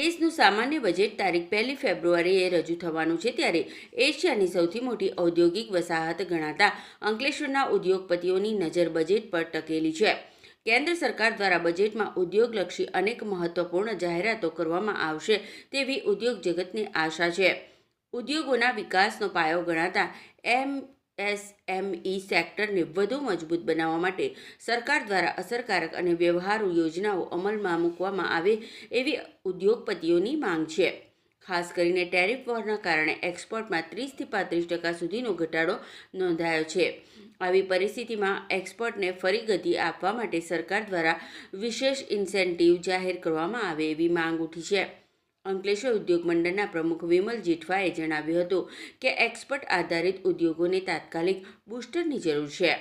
દેશનું સામાન્ય બજેટ તારીખ 1 ફેબ્રુઆરીએ રજૂ થવાનું છે ત્યારે એશિયાની સૌથી મોટી ઔદ્યોગિક વસાહત ગણાતા અંકલેશ્વરના ઉદ્યોગપતિઓની નજર બજેટ પર ટકેલી છે। કેન્દ્ર સરકાર દ્વારા બજેટમાં ઉદ્યોગલક્ષી અનેક મહત્વપૂર્ણ જાહેરાતો કરવામાં આવશે તેવી ઉદ્યોગ જગતની આશા છે। ઉદ્યોગોના વિકાસનો પાયો ગણાતા એમએસએમઈ સેક્ટરને વધુ મજબૂત બનાવવા માટે સરકાર દ્વારા અસરકારક અને વ્યવહારુ યોજનાઓ અમલમાં મૂકવામાં આવે એવી ઉદ્યોગપતિઓની માંગ છે। ખાસ કરીને ટેરિફ વોરના કારણે એક્સપોર્ટમાં 30 થી 35% સુધીનો ઘટાડો નોંધાયો છે। આવી પરિસ્થિતિમાં એક્સપોર્ટને ફરી ગતિ આપવા માટે સરકાર દ્વારા વિશેષ ઇન્સેન્ટિવ જાહેર કરવામાં આવે એવી માંગ ઉઠી છે। અંકલેશ્વર ઉદ્યોગ મંડળના પ્રમુખ વિમલ જેઠવાએ જણાવ્યું હતું કે એક્સપોર્ટ આધારિત ઉદ્યોગોને તાત્કાલિક બૂસ્ટરની જરૂર છે।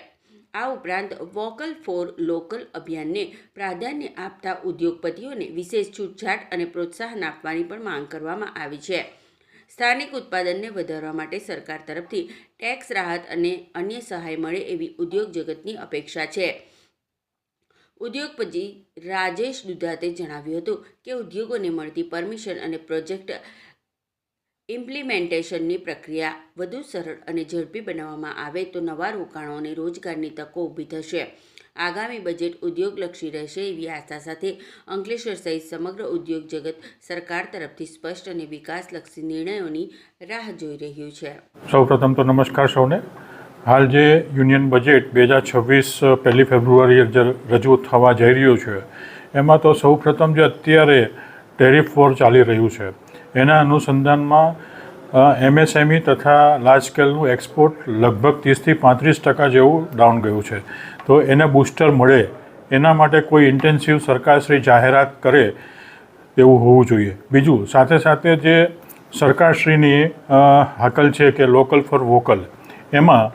આ ઉપરાંત વોકલ ફોર લોકલ અભિયાનને પ્રાધાન્ય આપતા ઉદ્યોગપતિઓને વિશેષ છૂટછાટ અને પ્રોત્સાહન આપવાની પણ માંગ કરવામાં આવી છે। સ્થાનિક ઉત્પાદનને વધારવા માટે સરકાર તરફથી ટેક્સ રાહત અને અન્ય સહાય મળે એવી ઉદ્યોગ જગતની અપેક્ષા છે। ઉદ્યોગપતિ રાજેશ દુધાતે જણાવ્યું હતું કે ઉદ્યોગોને મળતી પરમિશન અને પ્રોજેક્ટ ઇમ્પ્લિમેન્ટેશનની પ્રક્રિયા વધુ સરળ અને ઝડપી બનાવવામાં આવે તો નવા રોકાણો અને રોજગારની તકો ઊભી થશે। આગામી બજેટ ઉદ્યોગલક્ષી રહેશે એવી આશા સાથે અંકલેશ્વર સહિત સમગ્ર ઉદ્યોગ જગત સરકાર તરફથી સ્પષ્ટ અને વિકાસલક્ષી નિર્ણયોની રાહ જોઈ રહ્યું છે। સૌપ્રથમ તો નમસ્કાર સૌને। હાલ જે યુનિયન બજેટ 2026 1 ફેબ્રુઆરીએ રજૂ થવા જઈ રહ્યું છે એમાં તો સૌપ્રથમ જે અત્યારે ટેરિફ વોર ચાલી રહ્યું છે એના અનુસંધાનમાં એમએસએમઈ તથા લાર્જ સ્કેલનું એક્સપોર્ટ લગભગ 30 થી 35% જેવું ડાઉન ગયું છે। તો એને બૂસ્ટર મળે એના માટે કોઈ ઇન્ટેન્સિવ સરકારશ્રી જાહેરાત કરે એવું હોવું જોઈએ। બીજું સાથે સાથે જે સરકારશ્રીની હાકલ છે કે લોકલ ફોર વોકલ, એમાં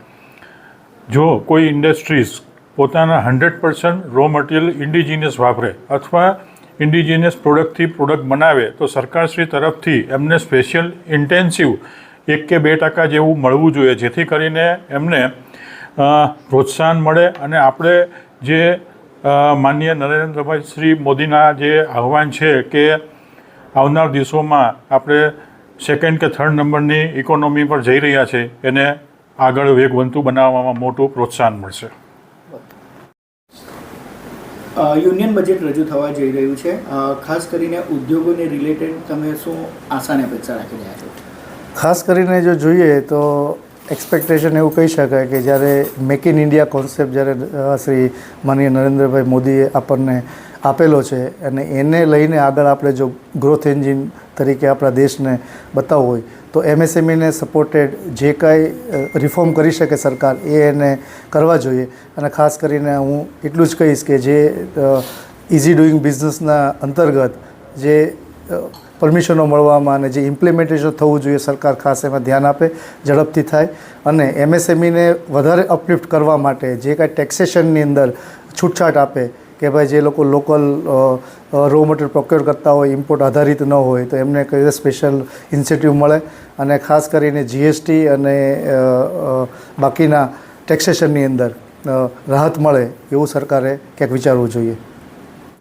જો કોઈ ઇન્ડસ્ટ્રીઝ પોતાના 100% રો મટીરિયલ ઇન્ડિજિનિયસ વાપરે અથવા ઇન્ડિજિનિયસ પ્રોડક્ટથી પ્રોડક્ટ બનાવે તો સરકારશ્રી તરફથી એમને સ્પેશિયલ ઇન્ટેન્સિવ 1 કે 2% જેવું મળવું જોઈએ, જેથી કરીને એમને પ્રોત્સાહન મળે અને આપણે જે માનનીય નરેન્દ્રભાઈ શ્રી મોદીના જે આહ્વાન છે કે આવનાર દિવસોમાં આપણે 2nd કે 3rd નંબરની ઇકોનોમી પર જઈ રહ્યા છે એને આગળ વેગવંતુ બનાવવામાં મોટું પ્રોત્સાહન મળશે। યુનિયન બજેટ રજૂ થવા જઈ રહ્યું છે, ખાસ કરીને ઉદ્યોગોને રિલેટેડ તમે શું આશાને અપેક્ષા રાખી રહ્યા છો? ખાસ કરીને જો જોઈએ તો એક્સપેક્ટેશન એવું કહી શકાય કે જ્યારે મેક ઇન ઇન્ડિયા કોન્સેપ્ટ જ્યારે શ્રી માનનીય નરેન્દ્રભાઈ મોદીએ આપણને આપેલો છે અને એને લઈને આગળ આપણે જો ગ્રોથ એન્જિન તરીકે આપણા દેશને બતાવવું હોય તો એમએસએમઈને સપોર્ટેડ જે કાંઈ રિફોર્મ કરી શકે સરકાર એને કરવા જોઈએ। અને ખાસ કરીને હું એટલું જ કહીશ કે જે ઇઝી ડુઈંગ બિઝનેસના અંતર્ગત જે પરમિશનો મળવામાં અને જે ઇમ્પ્લિમેન્ટેશન થવું જોઈએ સરકાર ખાસ એમાં ધ્યાન આપે, ઝડપથી થાય અને એમએસએમઈને વધારે અપલિફ્ટ કરવા માટે જે કાંઈ ટેક્સેશનની અંદર છૂટછાટ આપે કે ભાઈ જે લોકો લોકલ રો મટીરિયલ પ્રોક્યોર કરતા હોય, ઇમ્પોર્ટ આધારિત ન હોય તો એમને કઈ સ્પેશિયલ ઇન્સેન્ટિવ મળે અને ખાસ કરીને જીએસટી અને બાકીના ટેક્સેશનની અંદર રાહત મળે એવું સરકારે ક્યાંક વિચારવું જોઈએ।